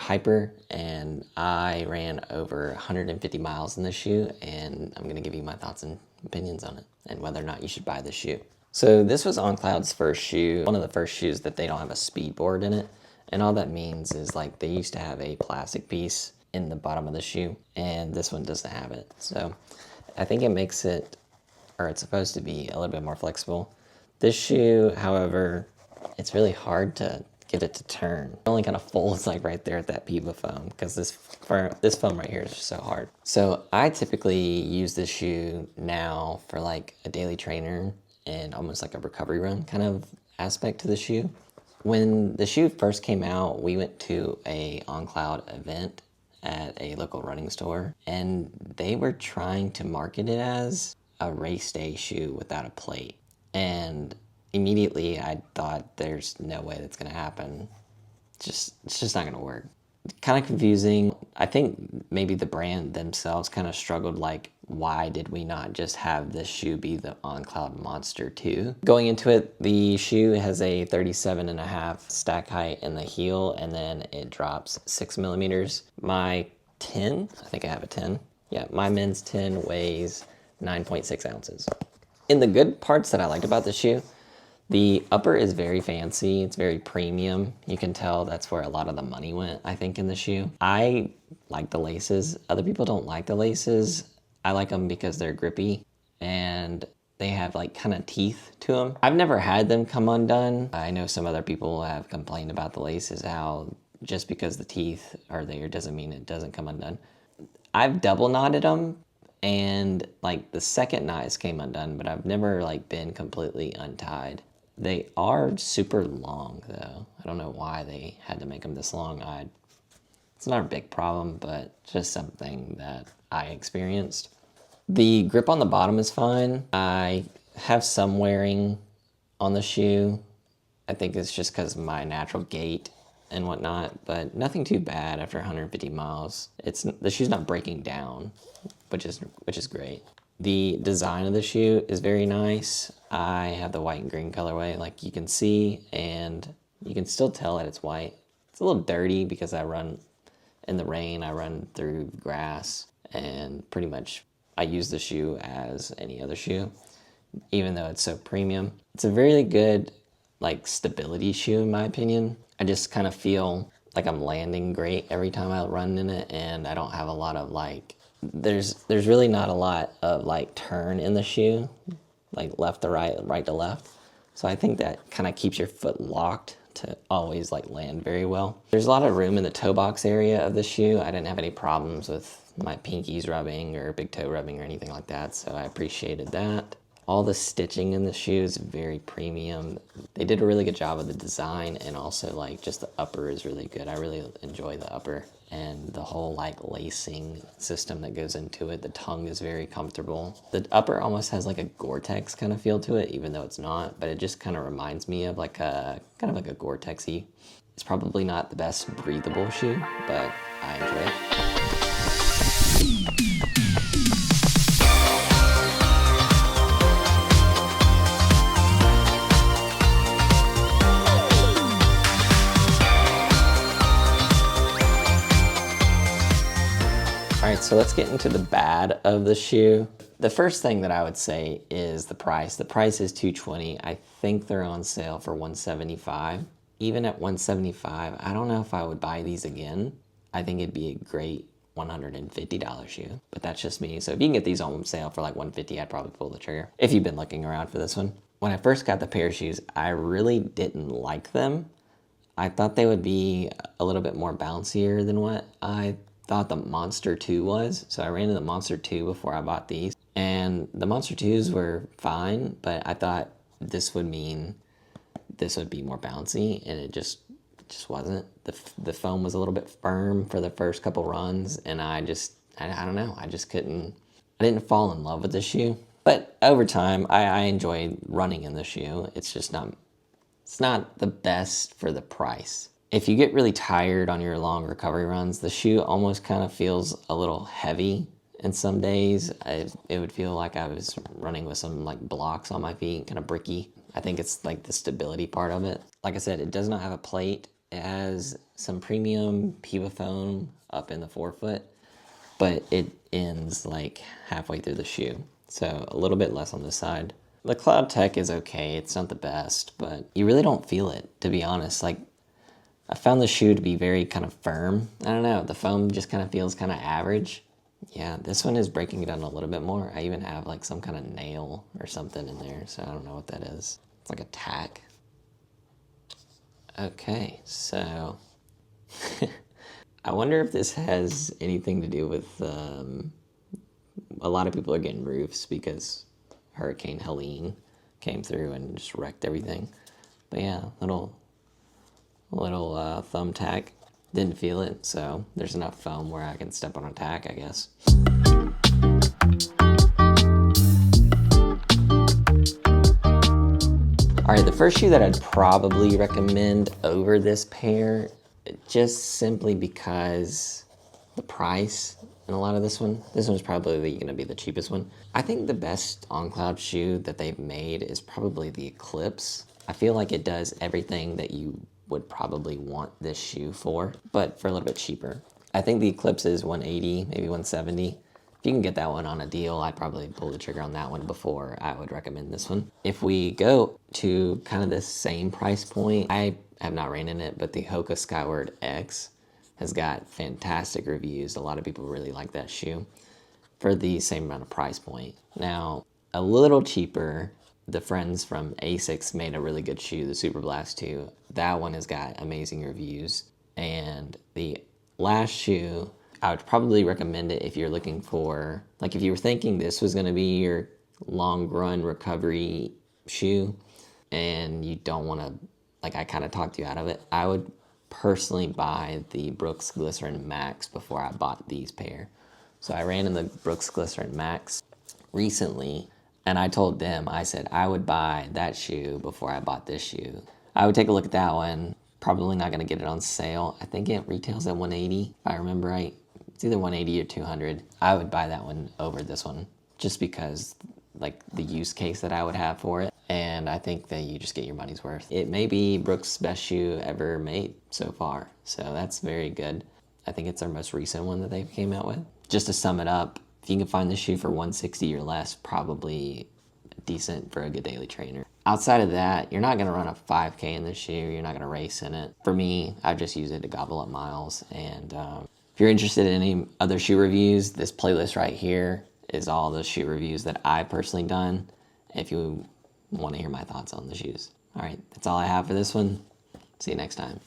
Hyper, and I ran over 150 miles in this shoe, and I'm gonna give you my thoughts and opinions on it and whether or not you should buy this shoe. So this was Oncloud's first shoe, one of the first shoes that they don't have a speed board in it. And all that means is like they used to have a plastic piece in the bottom of the shoe, and this one doesn't have it. So I think it makes it, or it's supposed to be, a little bit more flexible. This shoe, however, it's really hard to get it to turn. It only kind of folds like right there at that Piva foam because this foam right here is just so hard. So I typically use this shoe now for like a daily trainer and almost like a recovery run kind of aspect to the shoe. When the shoe first came out, we went to a Oncloud event at a local running store, and they were trying to market it as a race day shoe without a plate. And immediately I thought there's no way that's gonna happen. It's just not gonna work. Kind of confusing. I think maybe the brand themselves kind of struggled, like, why did we not just have this shoe be the Oncloud Monster 2? Going into it, the shoe has a 37.5 stack height in the heel, and then it drops 6 millimeters. My 10, I think I have a 10. Yeah, my men's 10 weighs 9.6 ounces. In the good parts that I liked about the shoe, the upper is very fancy, it's very premium. You can tell that's where a lot of the money went, I think, in the shoe. I like the laces. Other people don't like the laces. I like them because they're grippy and they have like kind of teeth to them. I've never had them come undone. I know some other people have complained about the laces, how just because the teeth are there doesn't mean it doesn't come undone. I've double knotted them, and like the second knots came undone, but I've never like been completely untied. They are super long though. I don't know why they had to make them this long. It's not a big problem, but just something that I experienced. The grip on the bottom is fine. I have some wearing on the shoe. I think it's just because of my natural gait and whatnot, but nothing too bad after 150 miles. The shoe's not breaking down, which is great. The design of the shoe is very nice. I have the white and green colorway, like you can see, and you can still tell that it's white. It's a little dirty because I run in the rain, I run through grass, and pretty much I use the shoe as any other shoe, even though it's so premium. It's a very good like stability shoe in my opinion. I just kind of feel like I'm landing great every time I run in it, and I don't have a lot of like, there's really not a lot of like turn in the shoe, like left to right, right to left. So I think that kind of keeps your foot locked to always like land very well. There's a lot of room in the toe box area of the shoe. I didn't have any problems with my pinkies rubbing or big toe rubbing or anything like that, so I appreciated that. All the stitching in the shoe is very premium. They did a really good job of the design, and also like just the upper is really good. I really enjoy the upper and the whole like lacing system that goes into it. The tongue is very comfortable. The upper almost has like a Gore-Tex kind of feel to it, even though it's not, but it just kind of reminds me of like a kind of like a Gore-Tex-y. It's probably not the best breathable shoe, but I enjoy it. All right, so let's get into the bad of the shoe. The first thing that I would say is the price. The price is $220. I think they're on sale for $175. Even at $175, I don't know if I would buy these again. I think it'd be a great $150 shoe, but that's just me. So if you can get these on sale for like $150, I'd probably pull the trigger if you've been looking around for this one. When I first got the pair of shoes, I really didn't like them. I thought they would be a little bit more bouncier than what I thought the Monster 2 was. So I ran into the Monster 2 before I bought these, and the Monster 2s were fine, but I thought this would mean this would be more bouncy, and it just wasn't. The foam was a little bit firm for the first couple runs, and I don't know, I didn't fall in love with the shoe. But over time, I enjoyed running in the shoe. It's not the best for the price. If you get really tired on your long recovery runs, the shoe almost kind of feels a little heavy. And some days it would feel like I was running with some like blocks on my feet, kind of bricky. I think it's like the stability part of it. Like I said, it does not have a plate. It has some premium Piva foam up in the forefoot, but it ends like halfway through the shoe. So a little bit less on this side. The Cloud Tech is okay. It's not the best, but you really don't feel it, to be honest. Like, I found the shoe to be very kind of firm. I don't know, the foam just kind of feels kind of average. Yeah, this one is breaking it down a little bit more. I even have like some kind of nail or something in there, so I don't know what that is. It's like a tack. Okay, so I wonder if this has anything to do with a lot of people are getting roofs because Hurricane Helene came through and just wrecked everything. But yeah, little thumbtack. Didn't feel it, so there's enough foam where I can step on a tack, I guess. All right, the first shoe that I'd probably recommend over this pair, just simply because the price in a lot of this one's probably going to be the cheapest one. I think the best Oncloud shoe that they've made is probably the Eclipse. I feel like it does everything that you would probably want this shoe for, but for a little bit cheaper. I think the Eclipse is 180, maybe 170. If you can get that one on a deal, I'd probably pull the trigger on that one before I would recommend this one. If we go to kind of the same price point, I have not ran in it, but the Hoka Skyward X has got fantastic reviews. A lot of people really like that shoe for the same amount of price point. Now, a little cheaper, the friends from Asics made a really good shoe, the Super Blast 2. That one has got amazing reviews. And the last shoe, I would probably recommend it if you're looking for, like if you were thinking this was gonna be your long run recovery shoe and you don't wanna, like I kinda talked you out of it, I would personally buy the Brooks Glycerin Max before I bought these pair. So I ran in the Brooks Glycerin Max recently, and I told them, I said I would buy that shoe before I bought this shoe. I would take a look at that one. Probably not gonna get it on sale. I think it retails at 180, if I remember right. It's either 180 or 200. I would buy that one over this one, just because like the use case that I would have for it. And I think that you just get your money's worth. It may be Brooks' best shoe ever made so far. So that's very good. I think it's their most recent one that they came out with. Just to sum it up, if you can find this shoe for 160 or less, probably decent for a good daily trainer. Outside of that, you're not gonna run a 5K in this shoe. You're not gonna race in it. For me, I just use it to gobble up miles. And if you're interested in any other shoe reviews, this playlist right here is all the shoe reviews that I've personally done. If you want to hear my thoughts on the shoes. All right, that's all I have for this one. See you next time.